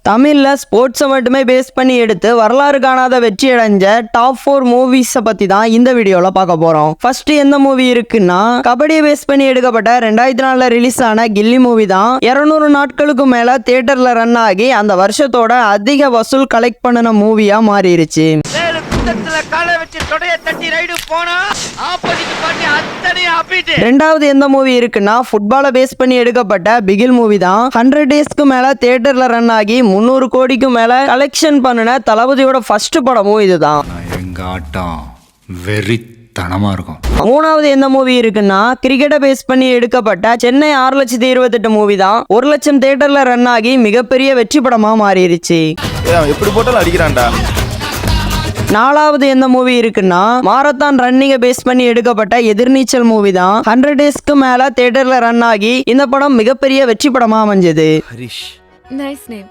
தமிழ்ல ஸ்போர்ட்ஸை மட்டுமே பேஸ் பண்ணி எடுத்து வரலாறு காணாத வெற்றி அடைஞ்ச டாப் 4 மூவிஸை பத்தி தான் இந்த வீடியோல பார்க்க போறோம். ஃபர்ஸ்ட் எந்த மூவி இருக்குன்னா, கபடியை பேஸ் பண்ணி எடுக்கப்பட்ட 2004 ரிலீஸ் ஆன கில்லி மூவி தான் 200 நாட்களுக்கு மேல தியேட்டர்ல ரன் ஆகி அந்த வருஷத்தோட அதிக வசூல் கலெக்ட் பண்ணின மூவியா மாறிடுச்சு. ரெண்டாவது எந்த மூவி இருக்குன்னா, ஃபுட்பாலை பேஸ் பண்ணி எடுக்கப்பட்ட பிகில் மூவி தான் 100 டேஸ்க்கு மேல தியேட்டர்ல ரன் ஆகி 300 கோடிக்கு மேல கலெக்ஷன் பண்ணின தளபதியோட ஃபர்ஸ்ட் படமும் இதுதான். எங்க ஆட்டம் வெறித்தனமா இருக்கும். மூணாவது எந்த மூவி இருக்குன்னா, கிரிக்கெட்டை பேஸ் பண்ணி எடுக்கப்பட்ட சென்னை 6,28,000 மூவி தான் 1 லட்சம் தியேட்டர்ல ரன் ஆகி மிகப்பெரிய வெற்றி படமா மாறிடுச்சு. எப்படி போட்டாலும் அடிக்கிறான்டா. நாலாவது எந்த மூவி இருக்குன்னா, மாரத்தான் ரன்னிங்கை பேஸ் பண்ணி எடுக்கப்பட்ட எதிர்நீச்சல் மூவி தான் 100 டேஸ்க்கு மேல தியேட்டர்ல ரன் ஆகி இந்த படம் மிகப்பெரிய வெற்றி படமா அமைஞ்சது. Nice name.